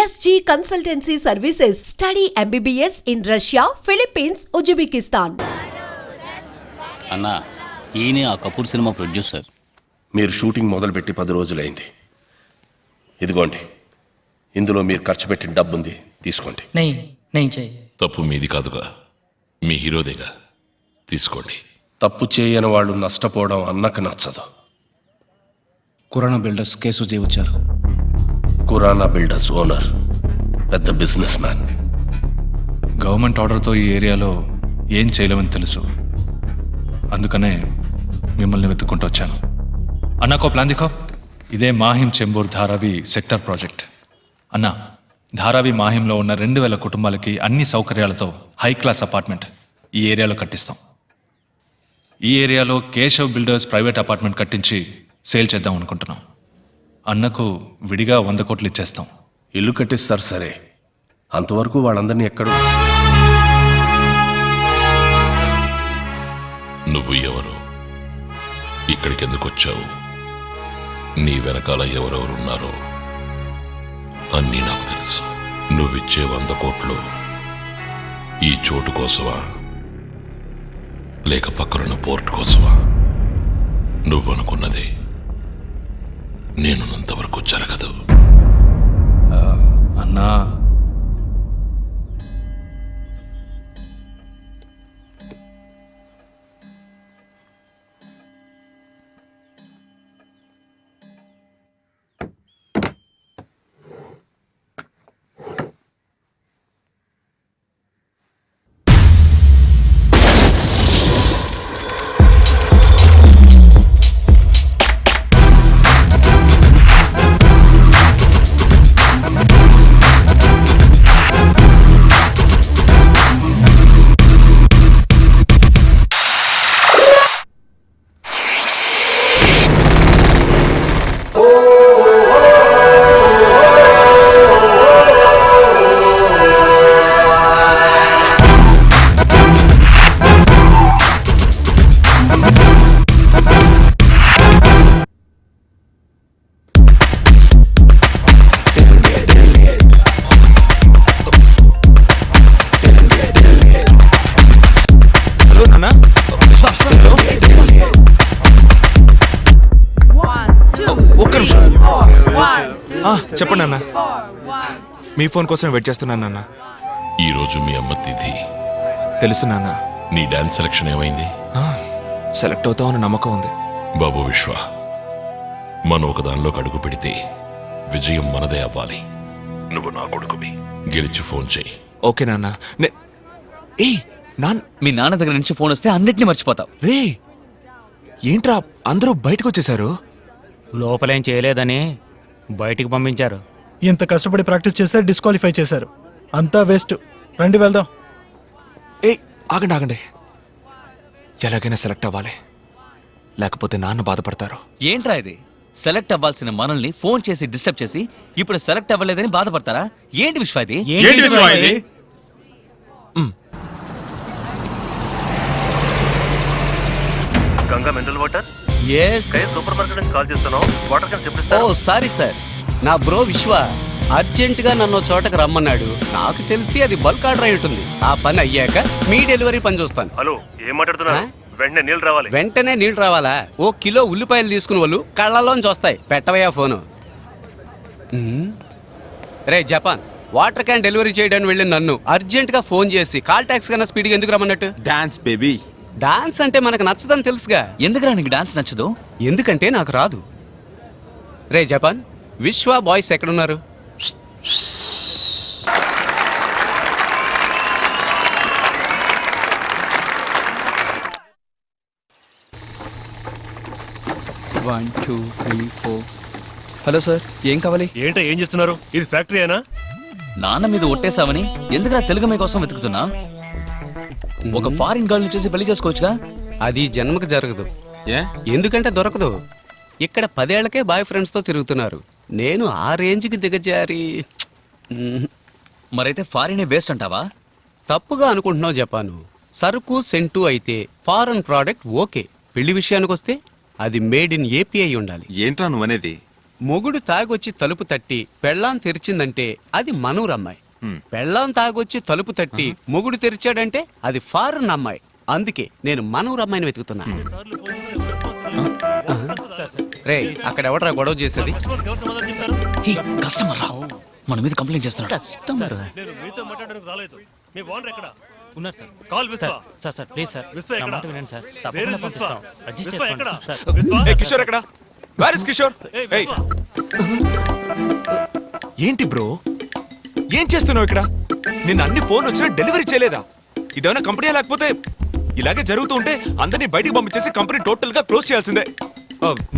SG Consultancy Services. Study MBBS in Russia, Philippines, Uzbekistan. అన్నా ఈయనే ఆ కపూర్ సినిమా ప్రొడ్యూసర్. మీరు షూటింగ్ మొదలుపెట్టి 10 రోజులైంది. ఇదిగోండి, ఇందులో మీరు ఖర్చు పెట్టిన డబ్బుంది, తీసుకోండి. తప్పు మీది కాదుగా, మీ హీరోదేగా, తీసుకోండి. తప్పు చేయని వాళ్ళు నష్టపోవడం అన్నకు నచ్చదు. కురానా బిల్డర్స్ కేసు వచ్చారు. కురానా బిల్డర్స్ ఓనర్ పెద్ద బిజినెస్ మ్యాన్. గవర్నమెంట్ ఆర్డర్తో ఈ ఏరియాలో ఏం చేయలేమని తెలుసు. అందుకనే మిమ్మల్ని వెతుక్కుంటూ వచ్చాను. అన్నాకో ప్లాన్ దిఖో. ఇదే మాహిం చెంబూర్ ధారావి సెక్టర్ ప్రాజెక్ట్. అన్నా, ధారావి మాహింలో ఉన్న 2000 కుటుంబాలకి అన్ని సౌకర్యాలతో హై క్లాస్ అపార్ట్మెంట్ ఈ ఏరియాలో కట్టిస్తాం. ఈ ఏరియాలో కేశవ్ బిల్డర్స్ ప్రైవేట్ అపార్ట్మెంట్ కట్టించి సేల్ చేద్దాం అనుకుంటున్నాం. అన్నకు విడిగా 100 కోట్లు ఇచ్చేస్తాం. ఇల్లు కట్టిస్తారు సరే, అంతవరకు వాళ్ళందరినీ ఎక్కడో. నువ్వు ఎవరు, ఇక్కడికి ఎందుకు వచ్చావు, నీ వెనకాల ఎవరెవరున్నారో అన్నీ నాకు తెలుసు. నువ్విచ్చే 100 కోట్లు ఈ చోటు కోసమా లేక పక్కనున్న పోర్ట్ కోసమా? నువ్వనుకున్నది నేనున్నంతవరకు జరగదు. అన్నా, చెప్పండి అన్న. మీ ఫోన్ కోసం వెయిట్ చేస్తున్నాను నాన్న. ఈరోజు మీ అమ్మ తిథి. తెలుసు నాన్న. నీ డాన్స్ సెలక్షన్ ఏమైంది? సెలెక్ట్ అవుతామని నమ్మకం ఉంది. బాబు విశ్వ, మనం ఒక దానిలోకి అడుగు పెడితే విజయం మనదే అవ్వాలి. నువ్వు నా కొడుకువి, గెలిచి ఫోన్ చేయి. ఓకే నాన్న. మీ నాన్న దగ్గర నుంచి ఫోన్ వస్తే అన్నిటిని మర్చిపోతావు. రే, ఏంట్రా అందరూ బయటకు వచ్చేసారు? లోపలేం చేయలేదని బయటికి పంపించారు. ఇంత కష్టపడి ప్రాక్టీస్ చేస్తే డిస్క్వాలిఫై చేశారు. అంతా వేస్ట్. రండి వెళ్దాం. ఆగండి ఆగండి, ఎలాగైనా సెలెక్ట్ అవ్వాలి, లేకపోతే నాన్న బాధపడతారు. ఏంట్రా ఇది? సెలెక్ట్ అవ్వాల్సిన మనల్ని ఫోన్ చేసి డిస్టర్బ్ చేసి ఇప్పుడు సెలెక్ట్ అవ్వలేదని బాధపడతారా? ఏంటి విశ్వ ఇది? Ganga mineral water. Super market నుంచి కాల్ చేస్తున్నాం. వాటర్ క్యాన్ చెప్పిస్తారా? ఓ సారీ సార్, నా బ్రో విశ్వ అర్జెంట్ గా నన్ను చోటకు రమ్మన్నాడు. నాకు తెలిసి అది బల్క్ ఆర్డర్ అయి ఉంటుంది. ఆ పని అయ్యాక మీ డెలివరీ పని చూస్తాను. హలో, ఏం మాట్లాడుతున్నారు? వెంటనే నీళ్ళు రావాలి. వెంటనే నీళ్లు రావాలా? ఓ కిలో ఉల్లిపాయలు తీసుకుని వాళ్ళు కళ్ళలోంచి వస్తాయి. పెట్టవయ్యా ఫోను. రే జపాన్, వాటర్ క్యాన్ డెలివరీ చేయడానికి వెళ్ళిన నన్ను అర్జెంట్ గా ఫోన్ చేసి కాల్ ట్యాక్స్ కన్నా స్పీడ్గా ఎందుకు రమ్మన్నట్టు? Dance baby. డాన్స్ అంటే మనకు నచ్చదని తెలుసుగా. ఎందుకురా నీకు డాన్స్ నచ్చదు? ఎందుకంటే నాకు రాదు. రే జపాన్, విశ్వ బాయ్స్ ఎక్కడున్నారు? హలో సార్, ఏం కావాలి? ఏంటో ఏం చేస్తున్నారు? ఇది ఫ్యాక్టరీ అయినా? నాన్న మీద ఒట్టేసావని ఎందుకురా తెలుగు మీ కోసం వెతుకుతున్నా? ఒక ఫారిన్ గర్ల్ ని చూసి పెళ్లి చేసుకోవచ్చుగా. అది జన్మకు జరగదు. ఎందుకంటే దొరకదు. ఇక్కడ 10 ఏళ్లకే బాయ్ ఫ్రెండ్స్ తో తిరుగుతున్నారు. నేను ఆ రేంజ్కి దిగజారి. మరైతే ఫారినే వేస్ట్ అంటావా? తప్పుగా అనుకుంటున్నావు జపాను. సరుకు సెంటు అయితే ఫారెన్ ప్రోడక్ట్ ఓకే. పెళ్లి విషయానికి వస్తే అది మేడ్ ఇన్ ఏపీ అయి ఉండాలి. ఏంట్రా నువ్వనేది? మొగుడు తాగొచ్చి తలుపు తట్టి పెళ్ళాం తెరిచిందంటే అది మనూరు అమ్మాయి. పెళ్ళాం తాగొచ్చి తలుపు తట్టి మొగుడు తెరిచాడంటే అది ఫారెన్ అమ్మాయి. అందుకే నేను మనూరు అమ్మాయిని వెతుకుతున్నా. రే అక్కడ ఎవడరా గొడవ చేసేది? కస్టమర్ రా, మన మీద కంప్లైంట్ చేస్తున్నాడు. కస్టమర్ ఉన్నారు సార్. కాల్ విశ్వ. సార్ సార్ ప్లీజ్ సార్, విశ్వ ఎక్కడ? నా మాట వినండి సార్. Where తప్పకుండా is విశ్వ? పంపిస్తాం. అడ్జస్ట్ విశ్వ చేసుకోండి ఎక్కడ? సార్. విశ్వ? కిషోర్ ఎక్కడ? Where is Kishore? ఏయ్, విశ్వ. ఏంటి బ్రో, ఏం చేస్తున్నావు ఇక్కడ? నిన్న అన్ని ఫోన్ వచ్చినా డెలివరీ చేయలేదా? ఇదేమైనా కంపెనీ లేకపోతే ఇలాగే జరుగుతూ ఉంటే అందరినీ బయటికి పంపించేసి కంపెనీ టోటల్ గా క్లోజ్ చేయాల్సిందే.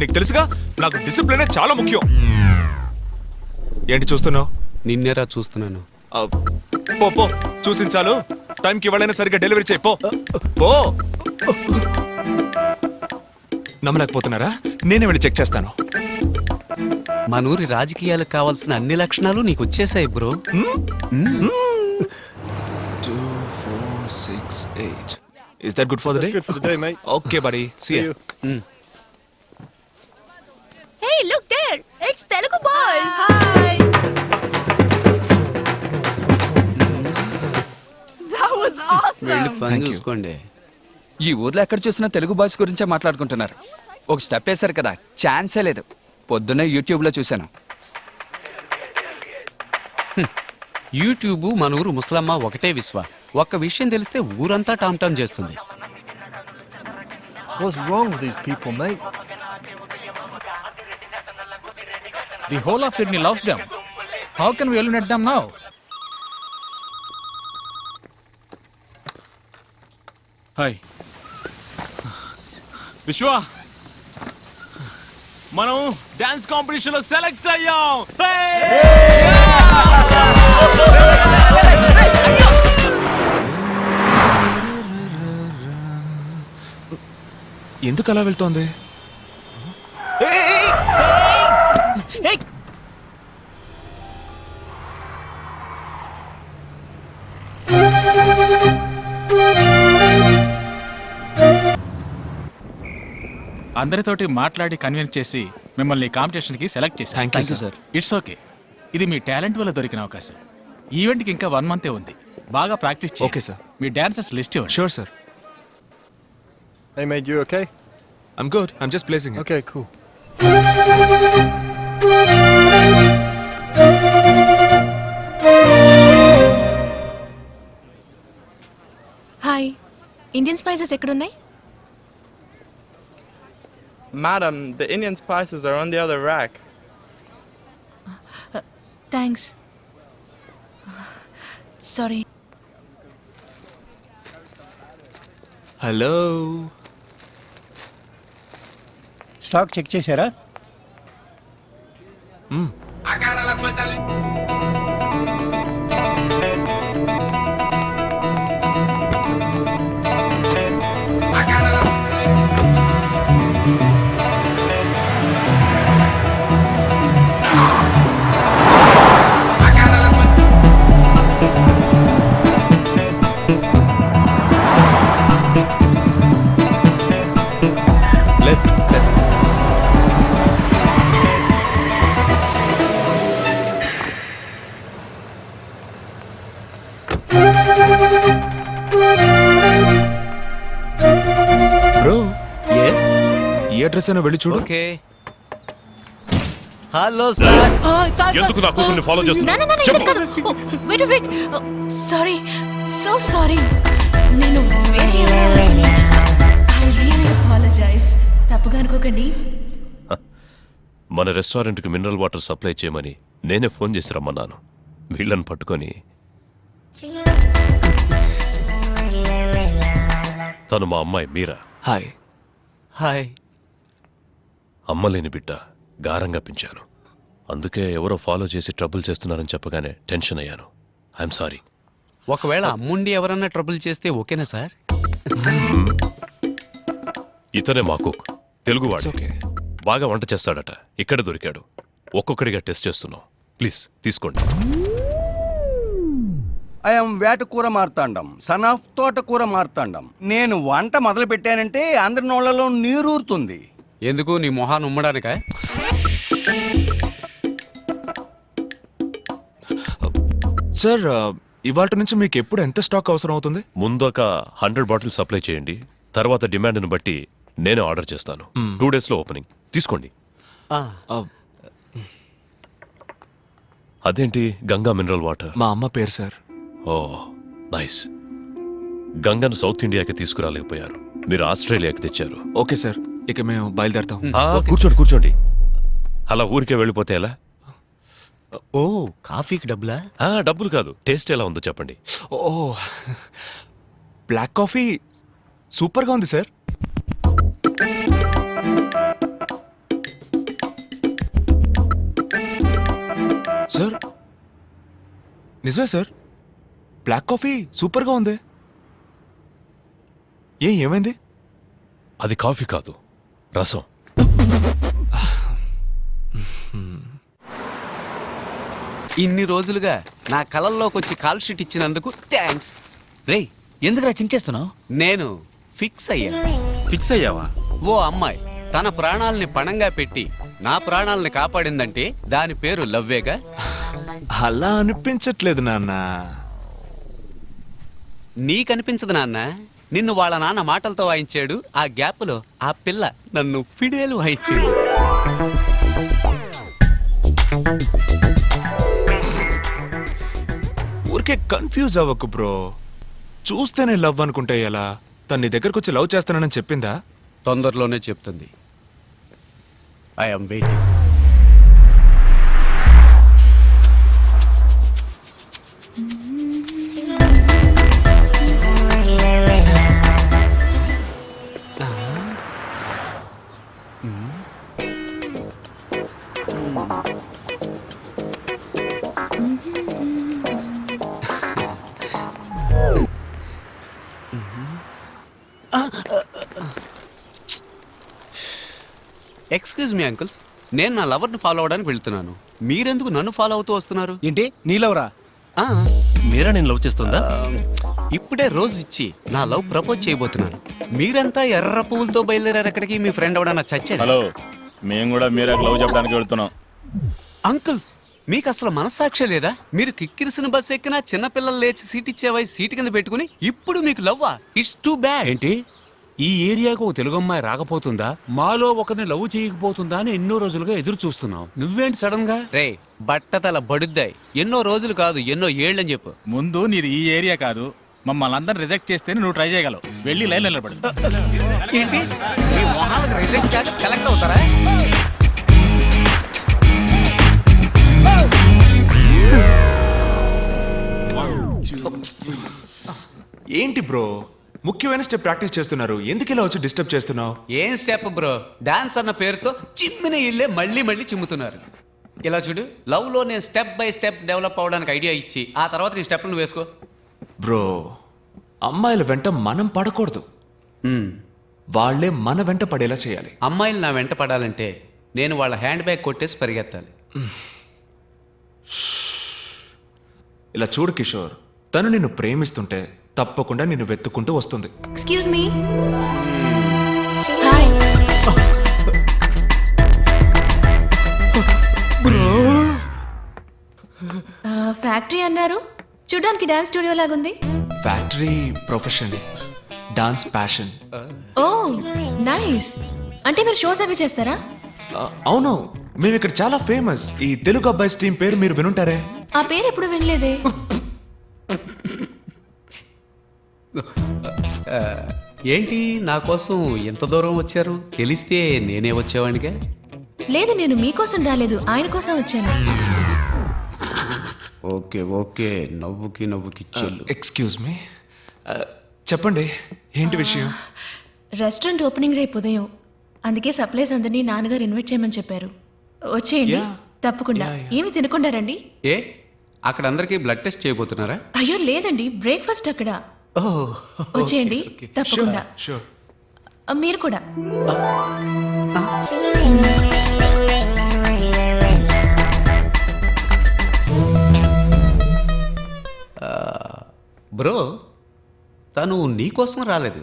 నీకు తెలుసుగా, నాకు డిసిప్లిన్ చాలా ముఖ్యం. ఏంటి చూస్తున్నావు? నిన్నేరా చూస్తున్నాను. పో పో, చూసించాలు. టైంకి ఇవ్వాలైనా సరిగ్గా డెలివరీ చేయి. పో పో. నమ్మలేకపోతున్నారా? నేనే వెళ్ళి చెక్ చేస్తాను. మనూరి రాజకీయాలకు కావాల్సిన అన్ని లక్షణాలు నీకు వచ్చేసాయి bro. 2, 4, 6, 8. Is that good for the day? Good for the day, mate. Okay, buddy. See you. Hey, look there! It's Telugu Boys! Hi! That was వెళ్ళి awesome! పని చూసుకోండి. ఈ ఊర్లో ఎక్కడ చూసినా తెలుగు బాయ్స్ గురించే మాట్లాడుకుంటున్నారు. ఒక స్టెప్ వేశారు కదా, ఛాన్సే లేదు. పొద్దున్నే యూట్యూబ్లో చూశాను. యూట్యూబ్ మన ఊరు ముసలమ్మ ఒకటే విశ్వ. ఒక్క విషయం తెలిస్తే ఊరంతా టామ్ టామ్ చేస్తుంది. What's wrong with these people, mate? The whole of Sydney loves them. How can we eliminate them now? Hi విశ్వ, మనం డాన్స్ కాంపిటీషన్ లో సెలెక్ట్ అయ్యాం. ఎందుకు అలా వెళ్తోంది? అందరితోటి మాట్లాడి కన్విన్స్ చేసి మిమ్మల్ని కాంపిటీషన్ కి సెలెక్ట్ చేసి. Thank you, sir. It's okay. ఇది మీ టాలెంట్ వల్ల దొరికిన అవకాశం. ఈవెంట్ కి ఇంకా 1 month ఉంది. బాగా ప్రాక్టీస్ చేయండి. Okay, sir. మీ డాన్సర్స్ లిస్ట్ ఇవ్వండి. Sure, sir. Hey, mate, you okay? I'm good. I'm just placing it. Okay, cool. Hi, Indian spices ఎక్కడున్నాయి? Madam, the Indian spices are on the other rack. Thanks. Sorry. Hello, stock check చేశారా? Left left. Bro, yes ఈ address అయినా వెళ్ళి చూడు. Okay. Hello sir. ఎందుకు నా కూతుర్ని follow చేస్తున్నావు? చెప్పు. Wait sorry, so sorry. నేను ఐ రియల్లీ అపాలజైజ్. తప్పుగా అనుకోకండి. మన రెస్టారెంట్కి మినరల్ వాటర్ సప్లై చేయమని నేనే ఫోన్ చేసి రమ్మన్నాను. వీళ్ళని పట్టుకొని తను మా అమ్మాయి మీరా. హాయ్. హాయ్. అమ్మలేని బిడ్డ, గారంగా పెంచాను. అందుకే ఎవరో ఫాలో చేసి ట్రబుల్ చేస్తున్నారని చెప్పగానే టెన్షన్ అయ్యాను. I'm sorry. ఒకవేళ అమ్ముండి ఎవరన్నా ట్రబుల్ చేస్తే ఓకేనా సార్? ఇతనే మా కుక్, తెలుగువాడు. ఓకే. బాగా వంట చేస్తాడట. ఇక్కడ దొరికాడు. ఒక్కొక్కడిగా టెస్ట్ చేస్తున్నాం. ప్లీజ్ తీసుకోండి. ఐఎమ్ వేటకూర మార్తాండం, సన్ ఆఫ్ తోటకూర మార్తాండం. నేను వంట మొదలు పెట్టానంటే అందరి నోళ్లలో నీరూరుతుంది. ఎందుకు నీ మొహాన్ని ఉమ్మడానికా? సార్ ఇవాళ నుంచి మీకు ఎప్పుడు ఎంత స్టాక్ అవసరం అవుతుంది? ముందు ఒక 100 బాటిల్స్ సప్లై చేయండి, తర్వాత డిమాండ్ను బట్టి నేనే ఆర్డర్ చేస్తాను. 2 days లో ఓపెనింగ్. తీసుకోండి. అదేంటి గంగా మినరల్ వాటర్? మా అమ్మ పేరు సార్. ఓ నైస్. గంగను సౌత్ ఇండియాకి తీసుకురాలేకపోయారు, మీరు ఆస్ట్రేలియాకి తెచ్చారు. ఓకే సార్, ఇక మేము బయలుదేరుతాం. కూర్చోండి కూర్చోండి. అలా ఊరికే వెళ్ళిపోతే ఎలా? ఓ కాఫీకి డబ్బులా? డబ్బులు కాదు, టేస్ట్ ఎలా ఉందో చెప్పండి. ఓ బ్లాక్ కాఫీ సూపర్గా ఉంది సార్. సార్ నిజమే సార్, బ్లాక్ కాఫీ సూపర్గా ఉంది. ఏమైంది? అది కాఫీ కాదు, రసం. ఇన్ని రోజులుగా నా కళల్లోకి వచ్చి కాల్ షీట్ ఇచ్చినందుకు థ్యాంక్స్. రేయ్ ఎందుకురా చించేస్తున్నావు? నేను ఫిక్స్ అయ్యాను. ఫిక్స్ అయ్యావా? ఓ అమ్మాయి తన ప్రాణాలని పణంగా పెట్టి నా ప్రాణాలని కాపాడిందంటే దాని పేరు లవ్వేగా. అలా అనిపించట్లేదు నాన్న. నీకనిపించదు నాన్న, నిన్ను వాళ్ళ నాన్న మాటలతో వాయించాడు. ఆ గ్యాప్లో ఆ పిల్ల నన్ను ఫిడేలు వాయించింది. ఊరికే కన్ఫ్యూజ్ అవ్వకు బ్రో. చూస్తేనే లవ్ అనుకుంటే ఎలా? తన నీ దగ్గరకు వచ్చి లవ్ చేస్తానని చెప్పిందా? తొందరలోనే చెప్తుంది. I'm waiting. Excuse me uncles, నేను నా లవర్ని ఫాలో అవడానికి వెళ్తున్నాను. మీరెందుకు నన్ను ఫాలో అవుతూ వస్తున్నారు? ఏంటి నీ లవరా? మీరా నేను లవ్ చేస్తుందా? ఇప్పుడే రోజు ఇచ్చి నా లవ్ ప్రపోజ్ చేయబోతున్నాను. మీరంతా ఎర్ర పువ్వులతో బయలుదేరారు ఎక్కడికి? మీ ఫ్రెండ్ ఎవడన్నా చచ్చాడు? హలో, మేము కూడా మీరా లవ్ చెప్పడానికి వెళ్తున్నాం. అంకుల్స్ మీకు అసలు మనస్సాక్షి లేదా? మీరు కిక్కిరిసిన బస్ ఎక్కినా చిన్నపిల్లలు లేచి సీట్ ఇచ్చే వయసు సీటు కింద పెట్టుకుని ఇప్పుడు మీకు లవ్వా? It's too bad. ఏంటి ఈ ఏరియాకు ఒక తెలుగు అమ్మాయి రాకపోతుందా, మాలో ఒకరిని లవ్ చేయకపోతుందా అని ఎన్నో రోజులుగా ఎదురు చూస్తున్నావు. నువ్వేంటి సడన్ గా? రే బట్టతల బడుద్దాయి. ఎన్నో రోజులు కాదు ఎన్నో ఏళ్ళని చెప్పు. ముందు నీది ఈ ఏరియా కాదు, మమ్మల్ని అందరిని రిజెక్ట్ చేస్తేనే నువ్వు ట్రై చేయగలవు. వెళ్ళి లైన్ నిలబడు. ఏంటి మీ మొహాలకు రిజెక్ట్ కాక సెలెక్ట్ అవుతారా? ఏంటి బ్రో, ముఖ్యమైన స్టెప్ ప్రాక్టీస్ చేస్తున్నారు, ఎందుకు ఇలా వచ్చి డిస్టర్బ్ చేస్తున్నావు? ఏం స్టెప్ బ్రో, డాన్స్ అన్న పేరుతో చిమ్మిన ఇల్లే మళ్ళీ మళ్ళీ చిమ్ముతున్నారు. ఇలా చూడు, లవ్ లో నేను స్టెప్ బై స్టెప్ డెవలప్ అవడానికి ఐడియా ఇచ్చి ఆ తర్వాత నీ స్టెప్లను వేసుకో. బ్రో అమ్మాయిల వెంట మనం పడకూడదు, వాళ్ళే మన వెంట పడేలా చేయాలి. అమ్మాయిలు నా వెంట పడాలంటే నేను వాళ్ళ హ్యాండ్ బ్యాగ్ కొట్టేసి పరిగెత్తాలి. ఇలా చూడు కిషోర్, తను నిన్ను ప్రేమిస్తుంటే తప్పకుండా నిన్ను వెతుక్కుంటూ వస్తుంది. Excuse me. హాయ్. ఫ్యాక్టరీ అన్నారు, చూడడానికి డాన్స్ స్టూడియో లాగుంది. Factory profession, dance passion. Oh nice. అంటే మీరు షోస్ అవి చేస్తారా? అవును, మేము ఇక్కడ చాలా ఫేమస్. ఈ తెలుగు అబ్బాయి టీం పేరు మీరు వినుంటారే. ఆ పేరు ఎప్పుడు వినలేదే. ఏంటి నా కోసం ఎంత దూరం వచ్చారు? తెలిస్తే నేనే వచ్చేవాడిగా. లేదు, నేను మీకోసం రాలేదు, ఆయన కోసం వచ్చాను. ఓకే ఓకే, నవ్వుకి నవ్వుకి చెల్లు. ఎక్స్క్యూజ్ మీ, చెప్పండి ఏంటి విషయం? రెస్టారెంట్ ఓపెనింగ్ రేపు ఉదయం, అందుకే సప్లైస్ అందరినీ నాన్నగారు ఇన్వైట్ చేయమని చెప్పారు. వచ్చేయండి. తప్పకుండా. ఏమి తినకుండా రండి. ఏ అక్కడ అందరికీ బ్లడ్ టెస్ట్ చేయబోతున్నారా? అయ్యో లేదండి, బ్రేక్ఫాస్ట్ అక్కడ. వచ్చేయండి తప్పకుండా. మీరు కూడా. బ్రో తను నీ కోసం రాలేదు,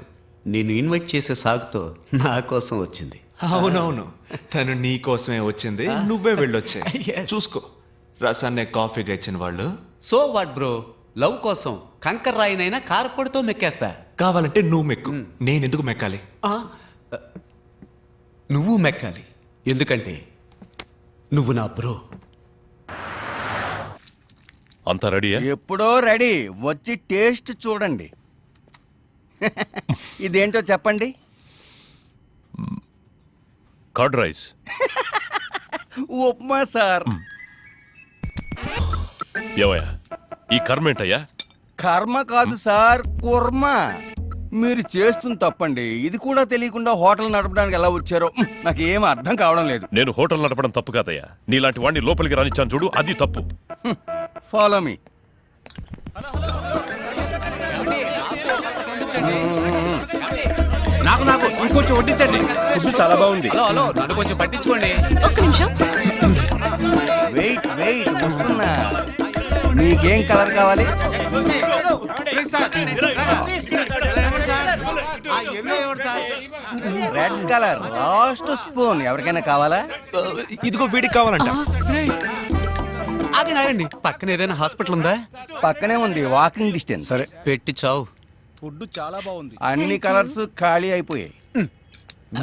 నేను ఇన్వైట్ చేసే సాగుతో నా కోసం వచ్చింది. అవునవును, తను నీ కోసమే వచ్చింది, నువ్వే వెళ్ళొచ్చే. చూసుకో. రసాన్ని కాఫీగా ఇచ్చిన వాళ్ళు. సో వాట్ బ్రో, లవ్ కోసం కంకర్ రాయినైనా కారపొడితో మెక్కేస్తా. కావాలంటే నువ్వు మెక్కు, నేను ఎందుకు మెక్కాలి? ఆ, నువ్వు మెక్కాలి, ఎందుకంటే నువ్వు నా బ్రో. అంతా రెడీయా? ఎప్పుడో రెడీ, వచ్చి టేస్ట్ చూడండి. ఇదేంటో చెప్పండి. Curd rice. ఉప్మా సార్. ఏవయ్యా ఈ కర్మ ఏంటయ్యా? కర్మ కాదు సార్, కుర్మ. మీరు చేస్తుంది తప్పండి. ఇది కూడా తెలియకుండా హోటల్ నడపడానికి ఎలా వచ్చారో నాకు ఏం అర్థం కావడం లేదు. నేను హోటల్ నడపడం తప్పు కాదయ్యా, నీలాంటి వాడిని లోపలికి రానిచ్చాను చూడు, అది తప్పు. Follow me. నాకు నాకు ఇంకొంచెం వడ్డించండి. ఫుడ్ చాలా బాగుంది. హలో హలో, నన్ను కొంచెం పట్టించుకోండి. ఒక్క నిమిషం. వెయిట్ వెయిట్, వస్తున్నా. మీకేం కలర్ కావాలి? Red colour, last spoon. ఎవరికైనా కావాలా? ఇదిగో వీడికి కావాలంట. ఆగండి ఆగండి, పక్కన ఏదైనా హాస్పిటల్ ఉందా? పక్కనే ఉంది, వాకింగ్ డిస్టెన్స్. సరే పెట్టి చావు. ఫుడ్ చాలా బాగుంది. అన్ని కలర్స్ ఖాళీ అయిపోయాయి.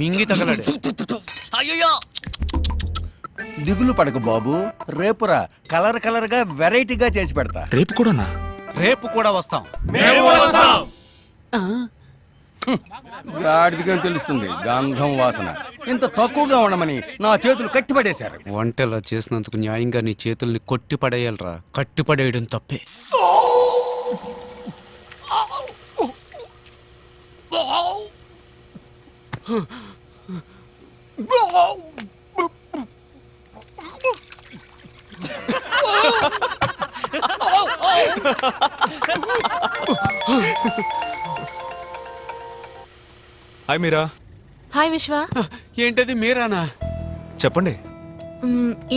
మింగి తగలడు. దిగులు పడకు బాబు, రేపురా కలర్ కలర్ గా వెరైటీగా చేసి పెడతా. రేపు కూడానా? రేపు కూడా వస్తాం. గాడిదిగా తెలుస్తుంది గంధం వాసన. ఇంత తక్కువగా ఉండమని నా చేతులు కట్టిపడేశారు. వంటలా చేసినందుకు న్యాయంగా నీ చేతుల్ని కొట్టి పడేయాలరా. కట్టి పడేయడం తప్పే. హాయ్ మీరా. హాయ్ విశ్వ. ఏంటది మీరానా? చెప్పండి.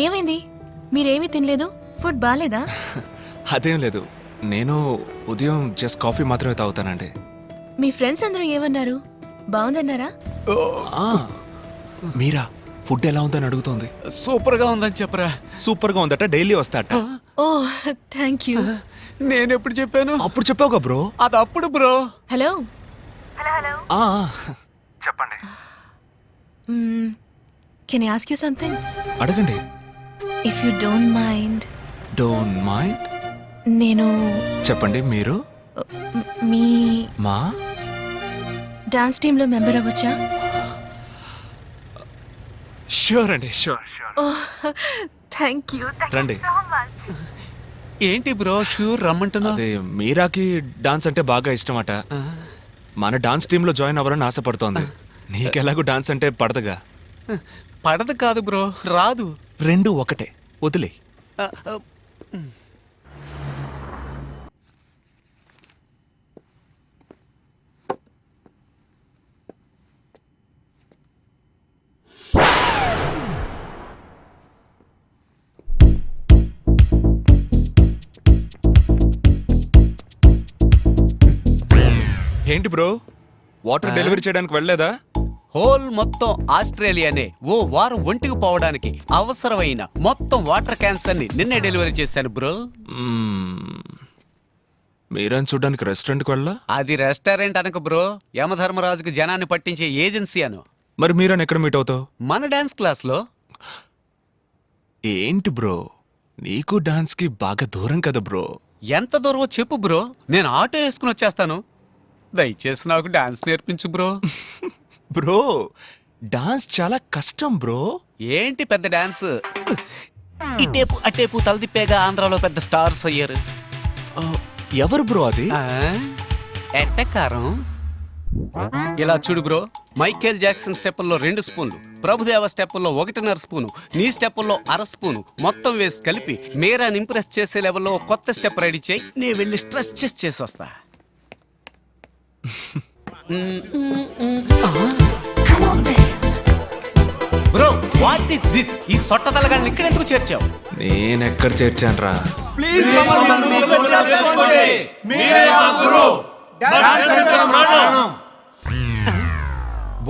ఏమైంది? మీరేమీ తినలేదు? ఫుడ్ బాగాలేదా? అదేం లేదు, నేను ఉదయం జస్ట్ కాఫీ మాత్రమే తాగుతానండి. మీ ఫ్రెండ్స్ అందరూ ఏమన్నారు? బాగుందన్నారా? మీరా ఫుడ్ ఎలా ఉందని అడుగుతోంది. సూపర్ గా ఉందని చెప్పరా. సూపర్ గా ఉందట, డైలీ వస్తాట. Oh thank you. నేను ఎప్పుడు చెప్పాను? అప్పుడు చెప్పావుగా బ్రో. అది అప్పుడు బ్రో. హలో. చెప్పండి. Can I ask you something? అడగండి. If you don't mind. Don't mind? నేను చెప్పండి. మీరు మీ మా డాన్స్ టీమ్ లో మెంబర్ అవ్వచ్చా? షూర్ అండి, షూర్. Oh thank you. రండి. ఏంటి బ్రో షూర్ రమ్మంటున్నా? అదే మీరాకి డాన్స్ అంటే బాగా ఇష్టమట. మన డాన్స్ టీమ్ లో జాయిన్ అవ్వాలని ఆశపడుతోంది. నీకెలాగూ డాన్స్ అంటే పడదుగా. పడదు కాదు బ్రో, రాదు. రెండు ఒకటే, వదిలే. ఏంటి బ్రో, వాటర్ డెలివరీ చేయడానికి వెళ్ళలేదా? హోల్ మొత్తం ఆస్ట్రేలియానే ఓ వారం ఒంటికి పోవడానికి అవసరమైన మొత్తం వాటర్ క్యాన్స్ అన్ని నిన్నే డెలివరీ చేశాను బ్రో. మీరని చూడడానికి రెస్టారెంట్కి వెళ్ళా? అది రెస్టారెంట్ అనక బ్రో, యమధర్మరాజుకి జనాన్ని పట్టించే ఏజెన్సీ అను. మరి మీరని ఎక్కడ మీట్ అవుతావు? మన డాన్స్ క్లాస్ లో. ఏంటి బ్రో, నీకు డాన్స్ కి బాగా దూరం కదా బ్రో. ఎంత దూరమో చెప్పు బ్రో, నేను ఆటో వేసుకుని వచ్చేస్తాను. దయచేసి నాకు డాన్స్ నేర్పించు బ్రో. బ్రో డాన్స్ చాలా కష్టం బ్రో. ఏంటి పెద్ద డాన్స్, ఇటేపు అటేపు తలదిప్పేగా ఆంధ్రాలో పెద్ద స్టార్స్ అయ్యారు. ఎవరు బ్రో అది? ఎట్టకారం. ఇలా చూడు బ్రో, మైకేల్ జాక్సన్ స్టెప్పుల్లో 2 స్పూన్లు, ప్రభుదేవ స్టెప్పుల్లో 1.5 స్పూను, నీ స్టెప్పుల్లో 1/2 స్పూను మొత్తం వేసి కలిపి మీరాని ఇంప్రెస్ చేసే లెవెల్లో కొత్త స్టెప్ రెడీ చేయి. నేను వెళ్ళి స్ట్రెస్ చేసి వస్తా. Bro what is this? ఈ సొట్ట తలగాన్ని ఇక్కడ ఎందుకు చేర్చావు? నేనెక్కడ చేర్చాను రా.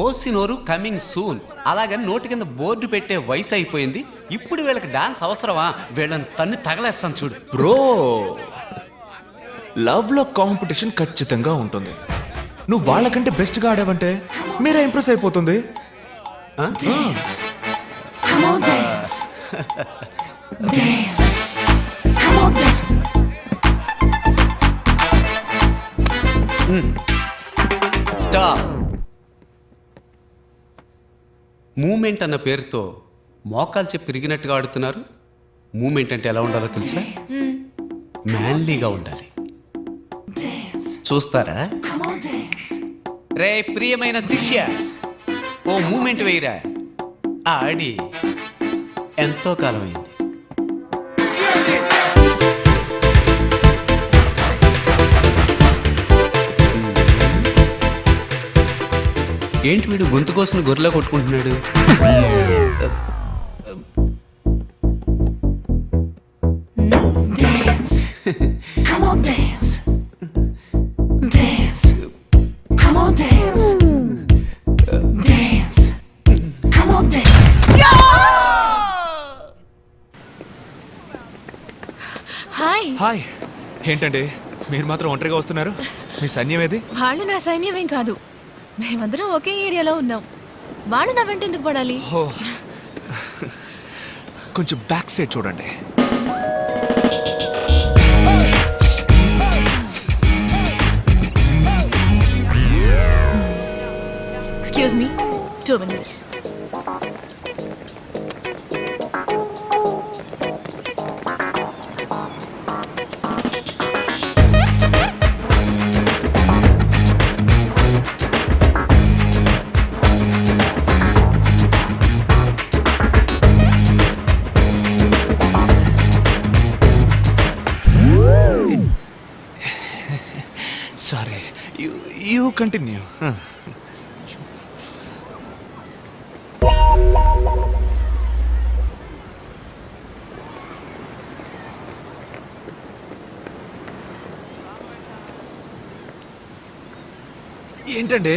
బోసినోరు కమింగ్ సూన్ అలాగని నోటి కింద బోర్డు పెట్టే వయసు అయిపోయింది. ఇప్పుడు వీళ్ళకి డాన్స్ అవసరమా? వీళ్ళని తన్ని తగలేస్తాను చూడు. బ్రో, లవ్ లో కాంపిటీషన్ ఖచ్చితంగా ఉంటుంది. నువ్వు వాళ్ళకంటే బెస్ట్ గా ఆడావంటే మీరే ఇంప్రెస్ అయిపోతుంది. స్టాప్. మూమెంట్ అన్న పేరుతో మోకాలు చెప్పి తిరిగినట్టుగా ఆడుతున్నారు. మూమెంట్ అంటే ఎలా ఉండాలో తెలుసా? మ్యాన్లీగా ఉండాలి. చూస్తారా? రే ప్రియమైన శిష్య, ఓ మూమెంట్ వేయరా. ఆడి ఎంతో కాలమైంది. ఏంటి వీడు గొంతు కోసం గొర్రెలా కొట్టుకుంటున్నాడు? హాయ్. ఏంటండి మీరు మాత్రం ఒంటరిగా వస్తున్నారు? మీ సైన్యం ఏది? వాళ్ళు నా సైన్యమేం కాదు, మేమందరం ఒకే ఏరియాలో ఉన్నాం. వాళ్ళు నా వెంట ఎందుకు పడాలి? కొంచెం బ్యాక్ సైడ్ చూడండి. Excuse me, 2 minutes. Sorry, you continue. ఏంటండి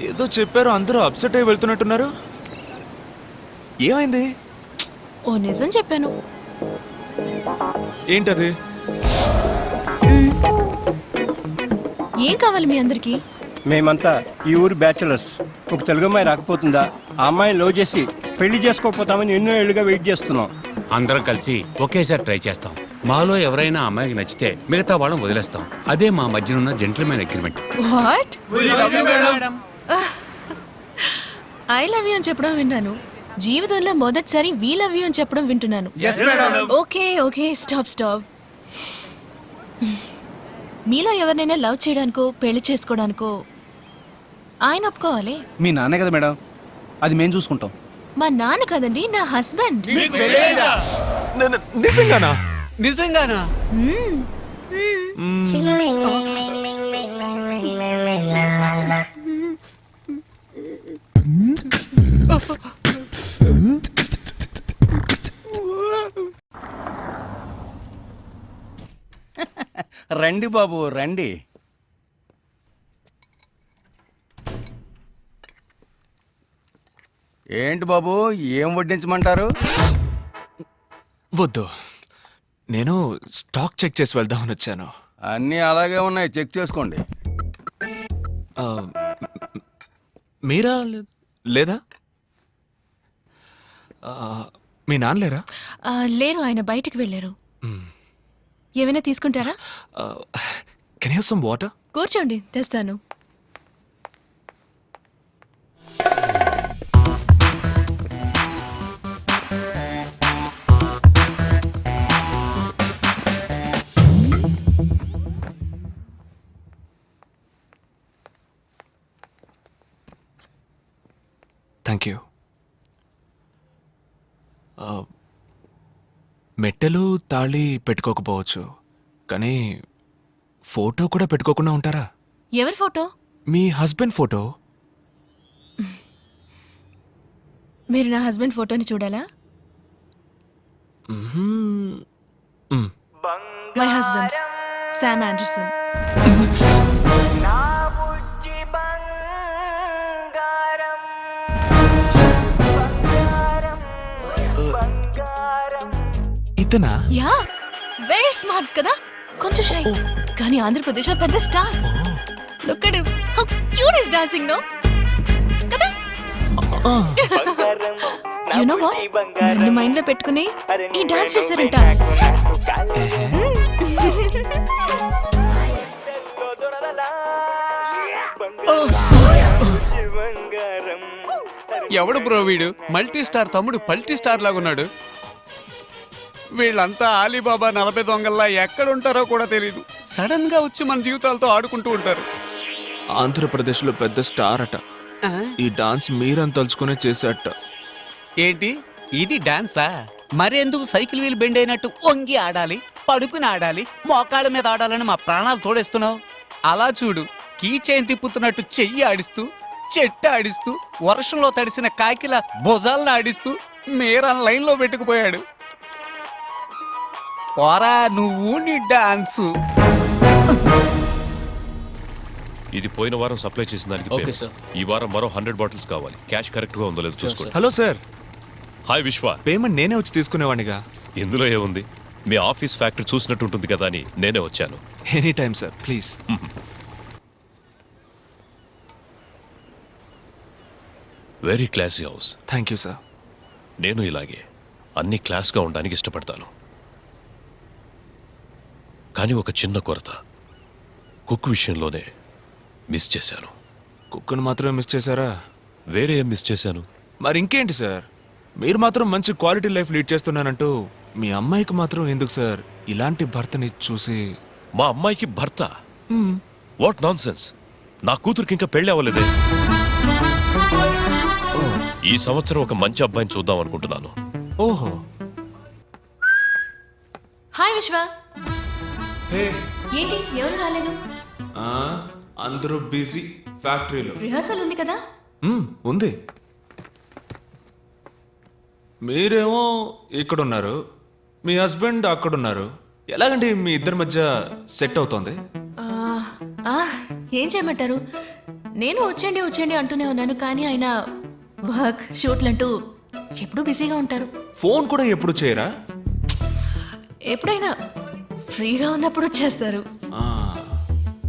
ఏదో చెప్పారు, అందరూ అప్సెట్ అయి వెళ్తున్నట్టున్నారు. ఏమైంది? ఓ నిజం చెప్పాను. ఏంటది? ఏం కావాలి మీ అందరికి? మేమంతా ఈ ఊరు బ్యాచులర్స్. ఒక తెలుగు అమ్మాయి రాకపోతుందా? ఆ అమ్మాయిని లవ్ చేసి పెళ్లి చేసుకోకపోతామని ఎన్నో ఏళ్ళుగా వెయిట్ చేస్తున్నాం. అందరం కలిసి ఒకేసారి ట్రై చేస్తాం. మాలో ఎవరైనా అమ్మాయికి నచ్చితే మిగతా వాళ్ళని వదిలేస్తాం. అదే మా మధ్యనున్న gentlemen agreement. What? I love you అని చెప్పడం విన్నాను. జీవితంలో మొదటిసారి వీ లవ్ యూ అని చెప్పడం వింటున్నాను. Okay okay, stop. మీలో ఎవరినైనా లవ్ చేయడానికో పెళ్లి చేసుకోవడానికో ఆయన ఒప్పుకోవాలి. మీ నాన్నే కదా మేడం, అది మేము చూసుకుంటాం. మా నాన్న కదండి, నా హస్బెండ్. నిజంగానా? నిజంగానా? రండి బాబు రండి. ఏంటి బాబు, ఏం వడ్డించమంటారు? వద్దు, నేను స్టాక్ చెక్ చేసి వెళ్దామని వచ్చాను. అన్నీ అలాగే ఉన్నాయి, చెక్ చేసుకోండి. మీరా లేదా? మీ నాన్న లేరా? లేరు, ఆయన బయటికి వెళ్ళారు. ఏమైనా తీసుకుంటారా? Can you have some water? కూర్చోండి, తెస్తాను. Thank you. మెట్టెలు తాళి పెట్టుకోకపోవచ్చు, కానీ ఫోటో కూడా పెట్టుకోకుండా ఉంటారా? ఎవరి ఫోటో? మీ హస్బెండ్ ఫోటో. మీరు నా హస్బెండ్ ఫోటోని చూడాలా? My husband Sam Anderson. అంతేనా? యా, వెరీ స్మార్ట్ కదా, కొంచెం షై, కానీ ఆంధ్రప్రదేశ్ లో పెద్ద star. Look at him, how cute is dancing no కదా. యు నో వాట్, నన్ను మైండ్ లో పెట్టుకుని ఈ డాన్స్ చేశారంట. ఎవడు బ్రో వీడు? మల్టీ స్టార్ తమ్ముడు పల్టీ స్టార్ లాగున్నాడు. వీళ్ళంతా ఆలీబాబా 40 దొంగల్లా ఎక్కడుంటారో కూడా తెలియదు. సడన్ గా వచ్చి మన జీవితాలతో ఆడుకుంటూ ఉంటారు. ఆంధ్రప్రదేశ్ లో పెద్ద స్టార్ అట. ఈ డాన్స్ మీరని తలుచుకునే చేసేట. ఏంటి ఇది డాన్సా? మరెందుకు సైకిల్ వీల్ బెండ్ అయినట్టు వంగి ఆడాలి, పడుకుని ఆడాలి, మోకాళ్ళ మీద ఆడాలని మా ప్రాణాలు తోడేస్తున్నావు? అలా చూడు, కీ చైన్ తిప్పుతున్నట్టు చెయ్యి ఆడిస్తూ, చెట్టు ఆడిస్తూ, వర్షంలో తడిసిన కాకిల భుజాలను ఆడిస్తూ మీరన్ లైన్ లో పెట్టుకుపోయాడు. పోరా నువ్వు నీ డాన్సు. ఇది పోయిన వారం సప్లై చేసిన దానికి ఓకే payment. సార్. ఈ వారం మరో 100 బాటిల్స్ కావాలి. క్యాష్ కరెక్ట్ గా ఉందో లేదో చూసుకోండి. హలో సార్, హాయ్ విశ్వ. పేమెంట్ నేనే వచ్చి తీసుకునేవాడిగా. ఇందులో ఏముంది, మీ ఆఫీస్ ఫ్యాక్టరీ చూసినట్టు ఉంటుంది కదా అని నేనే వచ్చాను. Any time sir, please. Very classy house. Thank you sir. నేను ఇలాగే అన్ని క్లాస్గా ఉండడానికి ఇష్టపడతాను. కానీ ఒక చిన్న కొరత, కుక్ విషయంలోనే మిస్ చేశాను. కుక్కను మాత్రమే మిస్ చేశారా? వేరే ఏం మిస్ చేశాను? మరి ఇంకేంటి సార్, మీరు మాత్రం మంచి క్వాలిటీ లైఫ్ లీడ్ చేస్తున్నానంటూ మీ అమ్మాయికి మాత్రం ఎందుకు సార్ ఇలాంటి భర్తని చూసి? మా అమ్మాయికి భర్త? What non sense. నా కూతురికి ఇంకా పెళ్లి అవ్వలేదే. ఈ సంవత్సరం ఒక మంచి అబ్బాయిని చూద్దాం అనుకుంటున్నాను. ఓహో. హాయ్ విశ్వ. హే, ఏంటి ఎవరు రాలేదు? అందరూ బిజీ ఫ్యాక్టరీలో. రిహార్సల్ ఉంది కదా. ఉంది. మీరేమో ఇక్కడున్నారు, మీ హస్బెండ్ అక్కడున్నారు. ఎలాగండి మీ ఇద్దరి మధ్య సెట్ అవుతోంది? ఏం చేయమంటారు, నేను వచ్చేయండి వచ్చేయండి అంటూనే ఉన్నాను, కానీ ఆయన వర్క్ షూట్లంటూ ఎప్పుడూ బిజీగా ఉంటారు. ఫోన్ కూడా ఎప్పుడు చేయరా? ఎప్పుడైనా ఫ్రీగా ఉన్నప్పుడు చేస్తారు,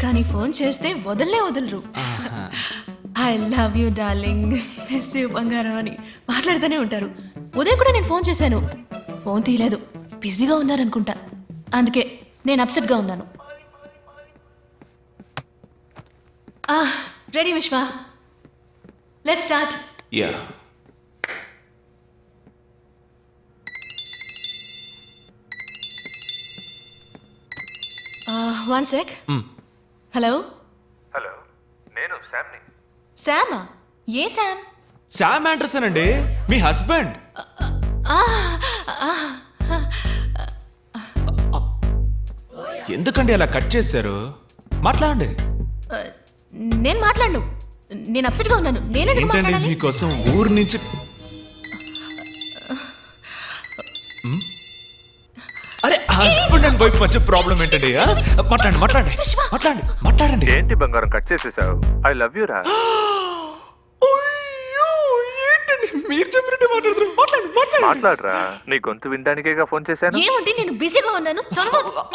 కానీ ఫోన్ చేస్తే వదలరు. I love you darling, miss you బంగారం అని మాట్లాడుతూనే ఉంటారు. ఉదయం కూడా నేను ఫోన్ చేశాను, ఫోన్ తీయలేదు, బిజీగా ఉన్నారనుకుంటా. అందుకే నేను అప్సెట్ గా ఉన్నాను. రెడీ విశ్వ, let's start. Yeah. One sec. Hello. Hello, నేను శామ్ని. శామా? ఏ శామ్? శామ్ ఆండర్సన్ అండి, మీ హస్బెండ్. ఎందుకండి అలా కట్ చేశారు? మాట్లాడండి. నేను మాట్లాడను, నేను అప్సెట్ గా ఉన్నాను. నేనెందుకు ఏంటండి మాట్లాడాలి? మీకోసం ఊరు నుంచి అరే హస్బెండ్ అండ్ వైఫ్ మధ్య ప్రాబ్లం ఏంటండి? మాట్లాడండి. ఏంటి బంగారం కట్ చేసేసావు? ఐ లవ్ యూ రా. మీరు చెప్పినట్టు మాట్లాడరా, నీ గొంతు వినడానికేగా ఫోన్ చేశాను. ఏమంటే నేను బిజీగా ఉన్నాను.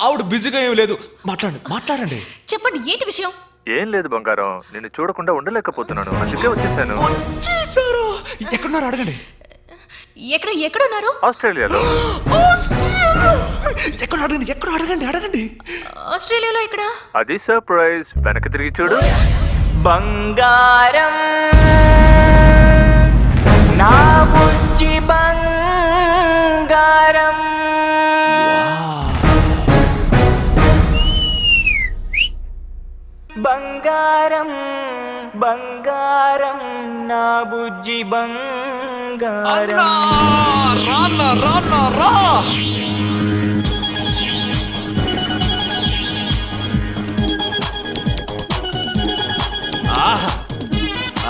ఆవిడ బిజీగా ఏం లేదు, మాట్లాడండి. చెప్పండి, ఏంటి విషయం? ఏం లేదు బంగారం, నిన్ను చూడకుండా ఉండలేకపోతున్నాను, అందుకే వచ్చేసాను. ఎక్కడున్నారు అడగండి. ఎక్కడున్నారు? ఆస్ట్రేలియాలో. ఎక్కడ అడగండి. ఆస్ట్రేలియాలో ఎక్కడ? అది సర్ప్రైజ్, వెనక్కి తిరిగి చూడు. బంగారం నా బుజ్జి బంగారం. బంగారం బంగారం నా బుజ్జి బంగారం. రా.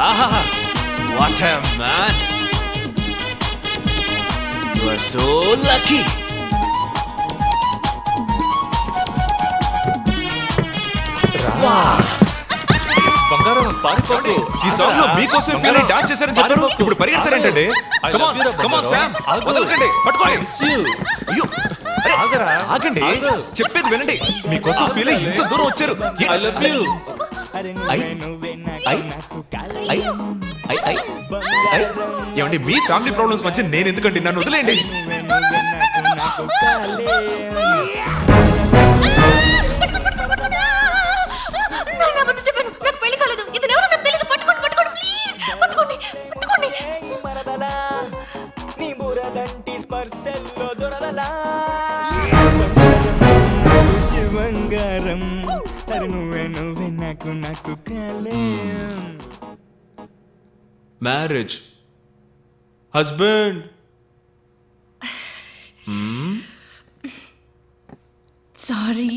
ఆహా, what a man. You are so lucky. బంగారం పారిపోకు. ఈ సాంగ్ లో మీకోసం మీరు డాన్స్ చేశారని చెప్పారు, ఇప్పుడు పరిగెడతారేంటండి? Come on, Sam. వదలకండి, పట్టుకోండి. అయ్యో ఆగండి చెప్పేది వినండి. మీకోసం ఫీల్ ఇంత దూరం వచ్చారు. I love you. ఏమండి మీ ఫ్యామిలీ ప్రాబ్లమ్స్ మధ్య నేను ఎందుకండి, నన్ను వదిలేయండి. నేను అబద్ధం చెప్పాను, నాకు పెళ్లి కాలేదు. ఇతను ఎవరో నాకు తెలియదు. పట్టుకోండి పట్టుకోండి ప్లీజ్, పట్టుకోండి పట్టుకోండి. నీ బురదంటి స్పర్శల్లో దొరదలా బంగారం అరే నువ్వే నువ్వే నాకు నాకు కాలే. Marriage husband. సారీ.